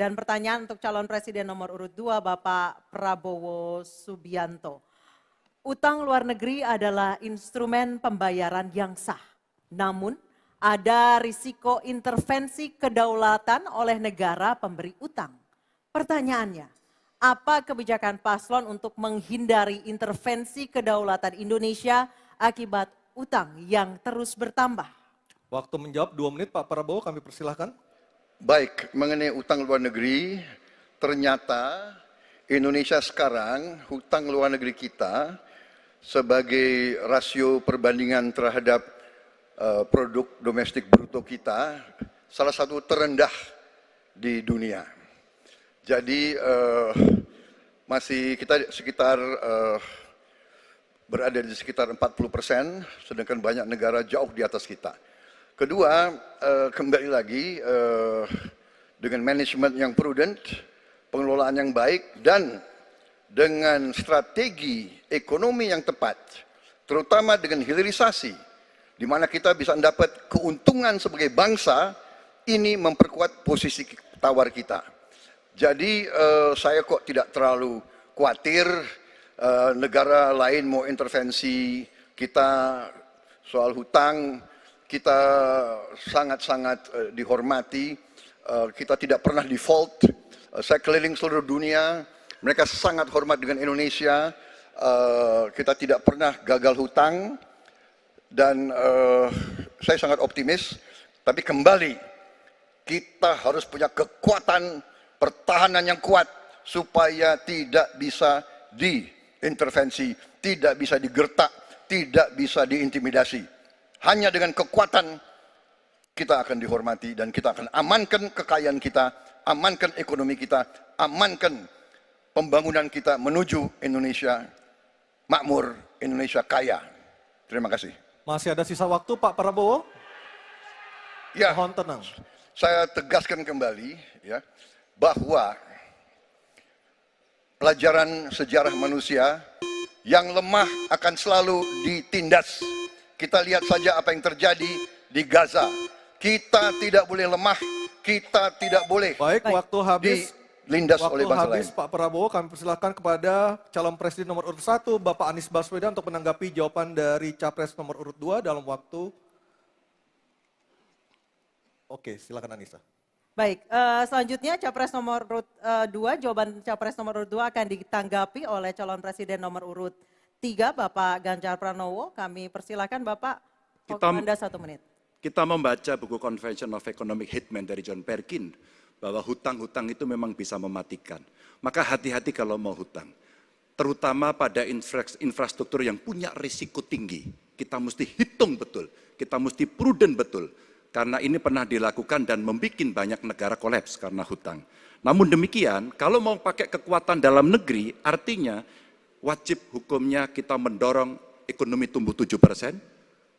Dan pertanyaan untuk calon presiden nomor urut 2 Bapak Prabowo Subianto. Utang luar negeri adalah instrumen pembayaran yang sah. Namun ada risiko intervensi kedaulatan oleh negara pemberi utang. Pertanyaannya, apa kebijakan paslon untuk menghindari intervensi kedaulatan Indonesia akibat utang yang terus bertambah? Waktu menjawab 2 menit Pak Prabowo, kami persilahkan. Baik, mengenai utang luar negeri, ternyata Indonesia sekarang, hutang luar negeri kita sebagai rasio perbandingan terhadap produk domestik bruto kita, salah satu terendah di dunia. Jadi masih kita sekitar berada di sekitar 40%, sedangkan banyak negara jauh di atas kita. Kedua, kembali lagi dengan manajemen yang prudent, pengelolaan yang baik, dan dengan strategi ekonomi yang tepat, terutama dengan hilirisasi, di mana kita bisa mendapat keuntungan sebagai bangsa, ini memperkuat posisi tawar kita. Jadi saya kok tidak terlalu khawatir negara lain mau intervensi kita soal hutang. Kita sangat-sangat dihormati, kita tidak pernah default, saya keliling seluruh dunia, mereka sangat hormat dengan Indonesia, kita tidak pernah gagal hutang, dan saya sangat optimis, tapi kembali, kita harus punya kekuatan pertahanan yang kuat, supaya tidak bisa diintervensi, tidak bisa digertak, tidak bisa diintimidasi. Hanya dengan kekuatan kita akan dihormati dan kita akan amankan kekayaan kita, amankan ekonomi kita, amankan pembangunan kita menuju Indonesia makmur, Indonesia kaya. Terima kasih. Masih ada sisa waktu Pak Prabowo? Ya, Mohon tenang. saya tegaskan kembali ya, bahwa pelajaran sejarah manusia yang lemah akan selalu ditindas. Kita lihat saja apa yang terjadi di Gaza. Kita tidak boleh lemah, kita tidak boleh waktu habis. Dilindas oleh bangsa lain. Pak Prabowo, kami persilahkan kepada calon presiden nomor urut 1, Bapak Anies Baswedan untuk menanggapi jawaban dari capres nomor urut 2 dalam waktu. Oke, silakan Anissa. Baik, selanjutnya capres nomor urut 2, jawaban capres nomor urut 2 akan ditanggapi oleh calon presiden nomor urut 3, Bapak Ganjar Pranowo. Kami persilakan Bapak, waktu Anda 1 menit. Kita membaca buku Convention of Economic Hitman dari John Perkin, bahwa hutang-hutang itu memang bisa mematikan. Maka hati-hati kalau mau hutang. Terutama pada infrastruktur yang punya risiko tinggi. Kita mesti hitung betul, kita mesti prudent betul. Karena ini pernah dilakukan dan membuat banyak negara kolaps karena hutang. Namun demikian, kalau mau pakai kekuatan dalam negeri, artinya wajib hukumnya kita mendorong ekonomi tumbuh 7%,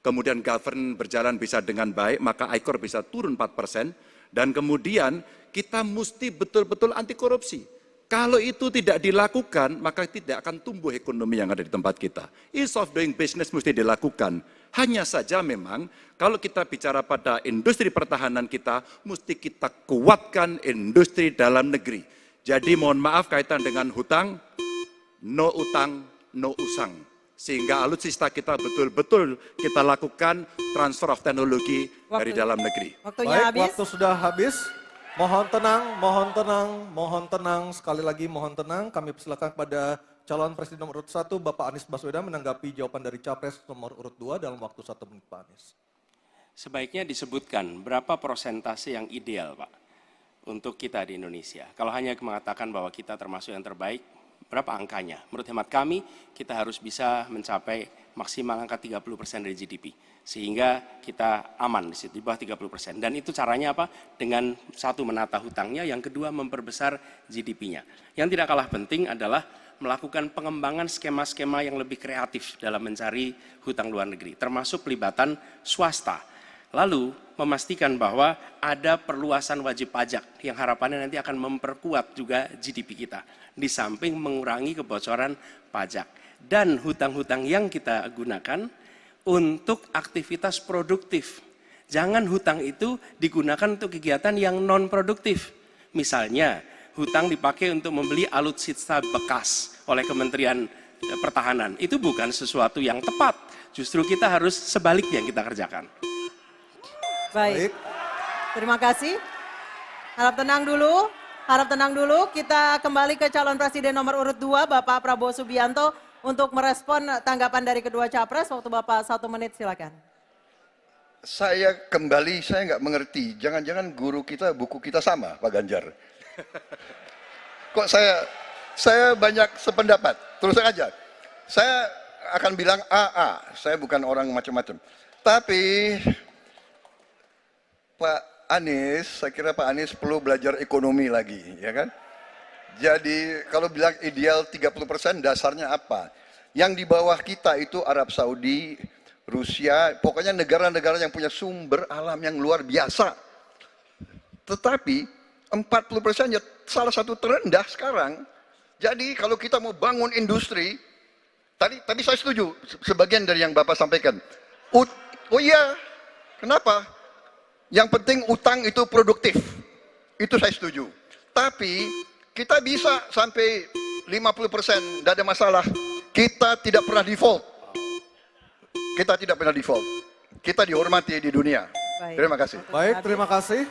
kemudian govern berjalan bisa dengan baik, maka ICOR bisa turun 4%, dan kemudian kita mesti betul-betul anti korupsi. Kalau itu tidak dilakukan, maka tidak akan tumbuh ekonomi yang ada di tempat kita. Ease of doing business mesti dilakukan. Hanya saja memang, kalau kita bicara pada industri pertahanan kita, mesti kita kuatkan industri dalam negeri. Jadi mohon maaf kaitan dengan hutang, no utang, no usang. Sehingga alutsista kita betul-betul kita lakukan transfer of teknologi dari dalam negeri. Baik, waktu sudah habis. Mohon tenang, mohon tenang, mohon tenang. Sekali lagi mohon tenang. Kami persilakan kepada calon presiden nomor urut 1, Bapak Anies Baswedan menanggapi jawaban dari capres nomor urut 2 dalam waktu 1 menit, Pak Anies. Sebaiknya disebutkan berapa persentase yang ideal, Pak, untuk kita di Indonesia. Kalau hanya mengatakan bahwa kita termasuk yang terbaik, berapa angkanya? Menurut hemat kami, kita harus bisa mencapai maksimal angka 30% dari GDP. Sehingga kita aman di situ, di bawah 30%. Dan itu caranya apa? Dengan satu, menata hutangnya, yang kedua memperbesar GDP-nya. Yang tidak kalah penting adalah melakukan pengembangan skema-skema yang lebih kreatif dalam mencari hutang luar negeri, termasuk pelibatan swasta. Lalu memastikan bahwa ada perluasan wajib pajak yang harapannya nanti akan memperkuat juga GDP kita. Di samping mengurangi kebocoran pajak. Dan hutang-hutang yang kita gunakan untuk aktivitas produktif. Jangan hutang itu digunakan untuk kegiatan yang non-produktif. Misalnya, hutang dipakai untuk membeli alutsista bekas oleh Kementerian Pertahanan. Itu bukan sesuatu yang tepat. Justru kita harus sebaliknya yang kita kerjakan. Baik. Terima kasih. Harap tenang dulu. Harap tenang dulu. Kita kembali ke calon presiden nomor urut 2, Bapak Prabowo Subianto, untuk merespon tanggapan dari kedua capres. Waktu Bapak 1 menit, silakan. Saya nggak mengerti. Jangan-jangan guru kita, buku kita sama, Pak Ganjar. Kok saya banyak sependapat. Terus aja. Saya akan bilang AA. Saya bukan orang macam-macam. Tapi Pak Anies, saya kira Pak Anies perlu belajar ekonomi lagi, ya kan? Jadi kalau bilang ideal 30%, dasarnya apa? Yang di bawah kita itu Arab Saudi, Rusia, pokoknya negara-negara yang punya sumber alam yang luar biasa. Tetapi 40% ya salah satu terendah sekarang. Jadi kalau kita mau bangun industri, tadi saya setuju sebagian dari yang Bapak sampaikan. Oh iya, kenapa? Yang penting utang itu produktif. Itu saya setuju. Tapi kita bisa sampai 50%, tidak ada masalah. Kita tidak pernah default. Kita tidak pernah default. Kita dihormati di dunia. Baik. Terima kasih. Baik, terima kasih.